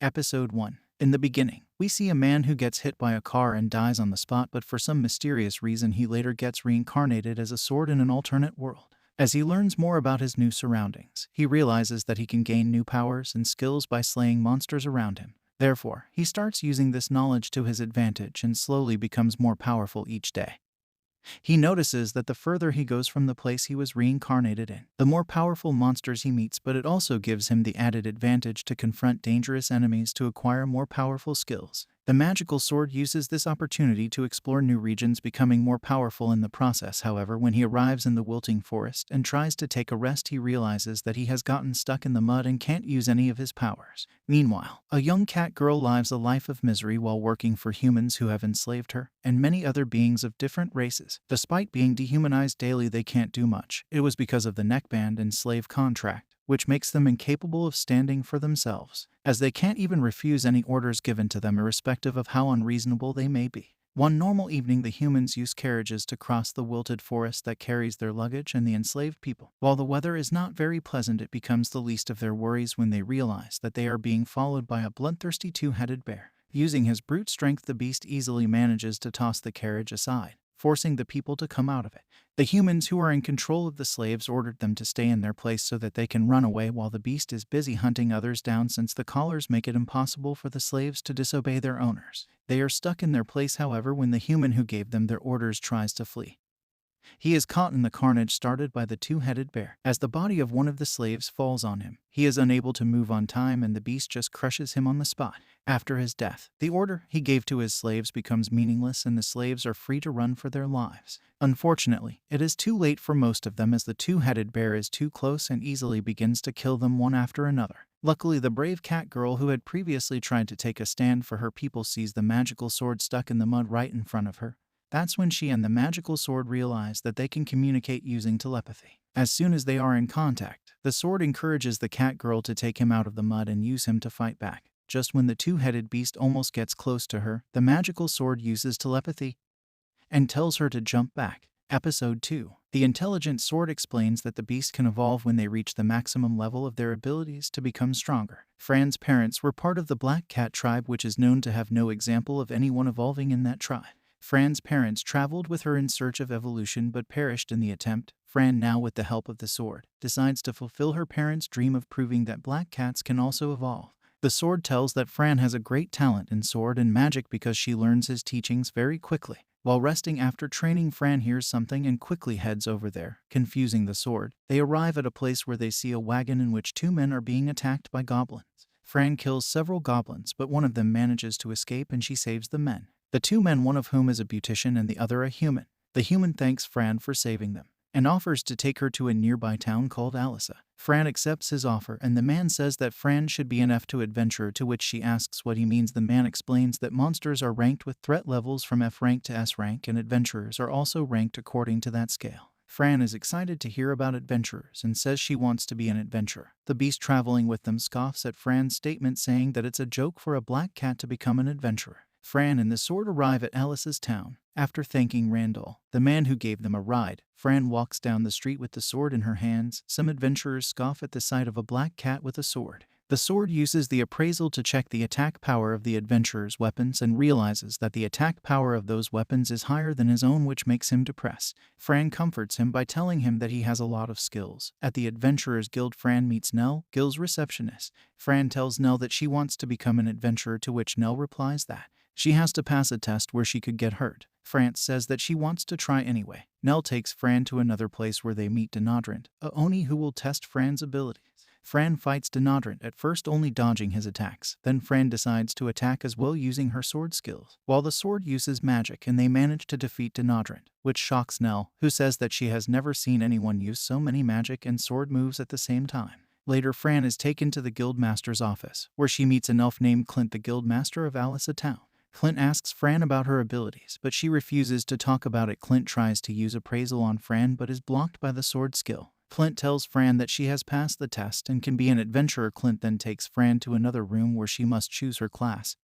Episode 1. In the beginning, we see a man who gets hit by a car and dies on the spot, but for some mysterious reason he later gets reincarnated as a sword in an alternate world. As he learns more about his new surroundings, he realizes that he can gain new powers and skills by slaying monsters around him. Therefore, he starts using this knowledge to his advantage and slowly becomes more powerful each day. He notices that the further he goes from the place he was reincarnated in, the more powerful monsters he meets, but it also gives him the added advantage to confront dangerous enemies to acquire more powerful skills. The magical sword uses this opportunity to explore new regions, becoming more powerful in the process. However, when he arrives in the wilting forest and tries to take a rest, he realizes that he has gotten stuck in the mud and can't use any of his powers. Meanwhile, a young cat girl lives a life of misery while working for humans who have enslaved her, and many other beings of different races. Despite being dehumanized daily, they can't do much. It was because of the neckband and slave contract, which makes them incapable of standing for themselves, as they can't even refuse any orders given to them irrespective of how unreasonable they may be. One normal evening, the humans use carriages to cross the wilted forest that carries their luggage and the enslaved people. While the weather is not very pleasant, it becomes the least of their worries when they realize that they are being followed by a bloodthirsty two-headed bear. Using his brute strength, the beast easily manages to toss the carriage aside, forcing the people to come out of it. The humans who are in control of the slaves ordered them to stay in their place so that they can run away while the beast is busy hunting others down, since the collars make it impossible for the slaves to disobey their owners. They are stuck in their place, however, when the human who gave them their orders tries to flee. He is caught in the carnage started by the two-headed bear. As the body of one of the slaves falls on him, he is unable to move on time and the beast just crushes him on the spot. After his death, the order he gave to his slaves becomes meaningless and the slaves are free to run for their lives. Unfortunately, it is too late for most of them, as the two-headed bear is too close and easily begins to kill them one after another. Luckily, the brave cat girl who had previously tried to take a stand for her people sees the magical sword stuck in the mud right in front of her. That's when she and the magical sword realize that they can communicate using telepathy. As soon as they are in contact, the sword encourages the cat girl to take him out of the mud and use him to fight back. Just when the two-headed beast almost gets close to her, the magical sword uses telepathy and tells her to jump back. Episode 2. The intelligent sword explains that the beast can evolve when they reach the maximum level of their abilities to become stronger. Fran's parents were part of the Black Cat tribe, which is known to have no example of anyone evolving in that tribe. Fran's parents traveled with her in search of evolution but perished in the attempt. Fran, now with the help of the sword, decides to fulfill her parents' dream of proving that black cats can also evolve. The sword tells that Fran has a great talent in sword and magic because she learns his teachings very quickly. While resting after training, Fran hears something and quickly heads over there, confusing the sword. They arrive at a place where they see a wagon in which two men are being attacked by goblins. Fran kills several goblins, but one of them manages to escape and she saves the men. The two men, one of whom is a beautician and the other a human. The human thanks Fran for saving them and offers to take her to a nearby town called Alisa. Fran accepts his offer and the man says that Fran should be an F2 adventurer, to which she asks what he means. The man explains that monsters are ranked with threat levels from F rank to S rank and adventurers are also ranked according to that scale. Fran is excited to hear about adventurers and says she wants to be an adventurer. The beast traveling with them scoffs at Fran's statement, saying that it's a joke for a black cat to become an adventurer. Fran and the sword arrive at Alice's town. After thanking Randall, the man who gave them a ride, Fran walks down the street with the sword in her hands. Some adventurers scoff at the sight of a black cat with a sword. The sword uses the appraisal to check the attack power of the adventurer's weapons and realizes that the attack power of those weapons is higher than his own, which makes him depressed. Fran comforts him by telling him that he has a lot of skills. At the Adventurers Guild, Fran meets Nell, Guild's receptionist. Fran tells Nell that she wants to become an adventurer, to which Nell replies that she has to pass a test where she could get hurt. Fran says that she wants to try anyway. Nell takes Fran to another place where they meet Denadrant, a Oni who will test Fran's abilities. Fran fights Denadrant, at first only dodging his attacks. Then Fran decides to attack as well using her sword skills, while the sword uses magic, and they manage to defeat Denadrant, which shocks Nell, who says that she has never seen anyone use so many magic and sword moves at the same time. Later, Fran is taken to the Guildmaster's office, where she meets an elf named Clint, the Guildmaster of Alisa Town. Clint asks Fran about her abilities, but she refuses to talk about it. Clint tries to use appraisal on Fran but is blocked by the sword skill. Clint tells Fran that she has passed the test and can be an adventurer. Clint then takes Fran to another room where she must choose her class.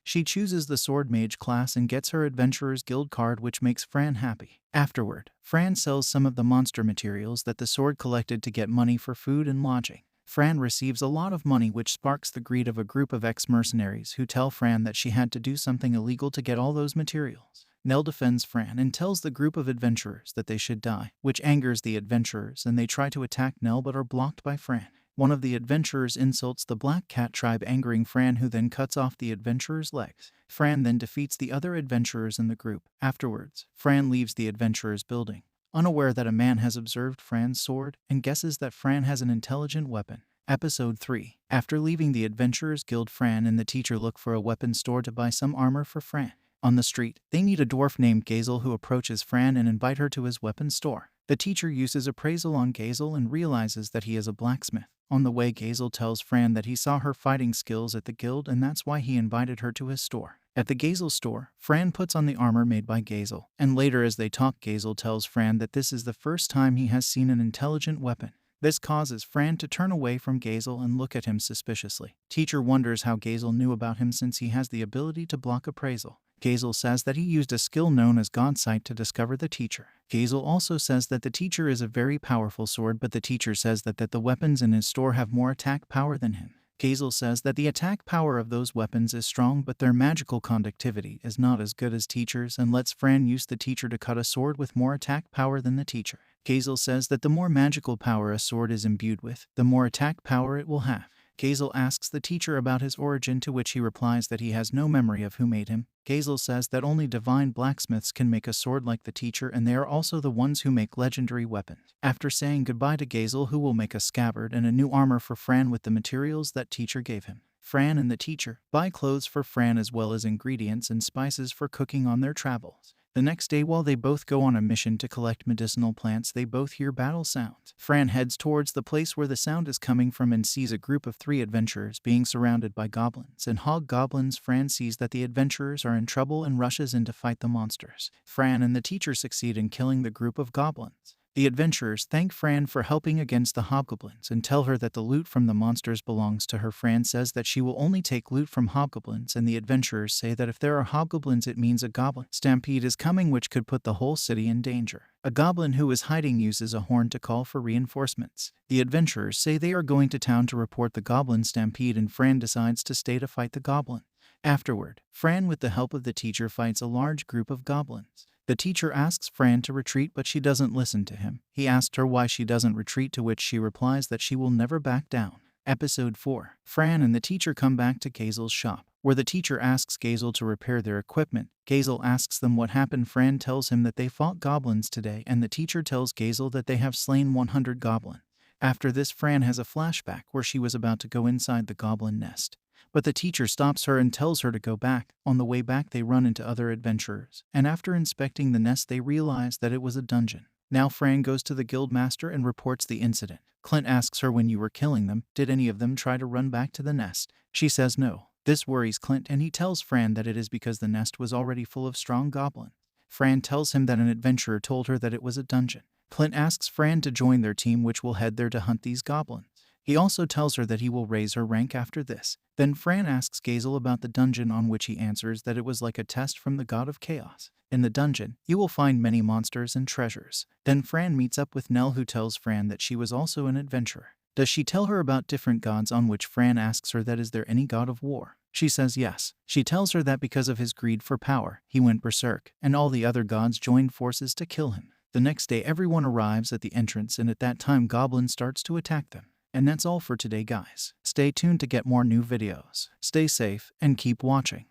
She chooses the Sword Mage class and gets her Adventurers Guild card, which makes Fran happy. Afterward, Fran sells some of the monster materials that the sword collected to get money for food and lodging. Fran receives a lot of money, which sparks the greed of a group of ex-mercenaries who tell Fran that she had to do something illegal to get all those materials. Nell defends Fran and tells the group of adventurers that they should die, which angers the adventurers, and they try to attack Nell but are blocked by Fran. One of the adventurers insults the Black Cat tribe, angering Fran, who then cuts off the adventurer's legs. Fran then defeats the other adventurers in the group. Afterwards, Fran leaves the adventurers' building, unaware that a man has observed Fran's sword and guesses that Fran has an intelligent weapon. Episode 3. After leaving the Adventurers Guild, Fran and the teacher look for a weapon store to buy some armor for Fran. On the street, they meet a dwarf named Gazel who approaches Fran and invite her to his weapon store. The teacher uses appraisal on Gazel and realizes that he is a blacksmith. On the way, Gazel tells Fran that he saw her fighting skills at the guild and that's why he invited her to his store. At the Gazel store, Fran puts on the armor made by Gazel, and later as they talk, Gazel tells Fran that this is the first time he has seen an intelligent weapon. This causes Fran to turn away from Gazel and look at him suspiciously. Teacher wonders how Gazel knew about him since he has the ability to block appraisal. Gazel says that he used a skill known as Godsight to discover the teacher. Gazel also says that the teacher is a very powerful sword, but the teacher says that the weapons in his store have more attack power than him. Gazel says that the attack power of those weapons is strong, but their magical conductivity is not as good as teachers, and lets Fran use the teacher to cut a sword with more attack power than the teacher. Gazel says that the more magical power a sword is imbued with, the more attack power it will have. Gazel asks the teacher about his origin, to which he replies that he has no memory of who made him. Gazel says that only divine blacksmiths can make a sword like the teacher, and they are also the ones who make legendary weapons. After saying goodbye to Gazel, who will make a scabbard and a new armor for Fran with the materials that teacher gave him, Fran and the teacher buy clothes for Fran as well as ingredients and spices for cooking on their travels. The next day, while they both go on a mission to collect medicinal plants, they both hear battle sounds. Fran heads towards the place where the sound is coming from and sees a group of 3 adventurers being surrounded by goblins and hobgoblins. Fran sees that the adventurers are in trouble and rushes in to fight the monsters. Fran and the teacher succeed in killing the group of goblins. The adventurers thank Fran for helping against the hobgoblins and tell her that the loot from the monsters belongs to her. Fran says that she will only take loot from hobgoblins, and the adventurers say that if there are hobgoblins, it means a goblin stampede is coming, which could put the whole city in danger. A goblin who is hiding uses a horn to call for reinforcements. The adventurers say they are going to town to report the goblin stampede, and Fran decides to stay to fight the goblin. Afterward, Fran, with the help of the teacher, fights a large group of goblins. The teacher asks Fran to retreat, but she doesn't listen to him. He asks her why she doesn't retreat, to which she replies that she will never back down. Episode 4. Fran and the teacher come back to Gazel's shop, where the teacher asks Gazel to repair their equipment. Gazel asks them what happened. Fran tells him that they fought goblins today, and the teacher tells Gazel that they have slain 100 goblins. After this, Fran has a flashback where she was about to go inside the goblin nest, but the teacher stops her and tells her to go back. On the way back, they run into other adventurers, and after inspecting the nest, they realize that it was a dungeon. Now Fran goes to the guild master and reports the incident. Clint asks her, when you were killing them, did any of them try to run back to the nest? She says no. This worries Clint, and he tells Fran that it is because the nest was already full of strong goblins. Fran tells him that an adventurer told her that it was a dungeon. Clint asks Fran to join their team, which will head there to hunt these goblins. He also tells her that he will raise her rank after this. Then Fran asks Gazel about the dungeon, on which he answers that it was like a test from the god of chaos. In the dungeon, you will find many monsters and treasures. Then Fran meets up with Nell, who tells Fran that she was also an adventurer. Does she tell her about different gods, on which Fran asks her that is there any god of war? She says yes. She tells her that because of his greed for power, he went berserk, and all the other gods joined forces to kill him. The next day, everyone arrives at the entrance, and at that time Goblin starts to attack them. And that's all for today, guys. Stay tuned to get more new videos. Stay safe and keep watching.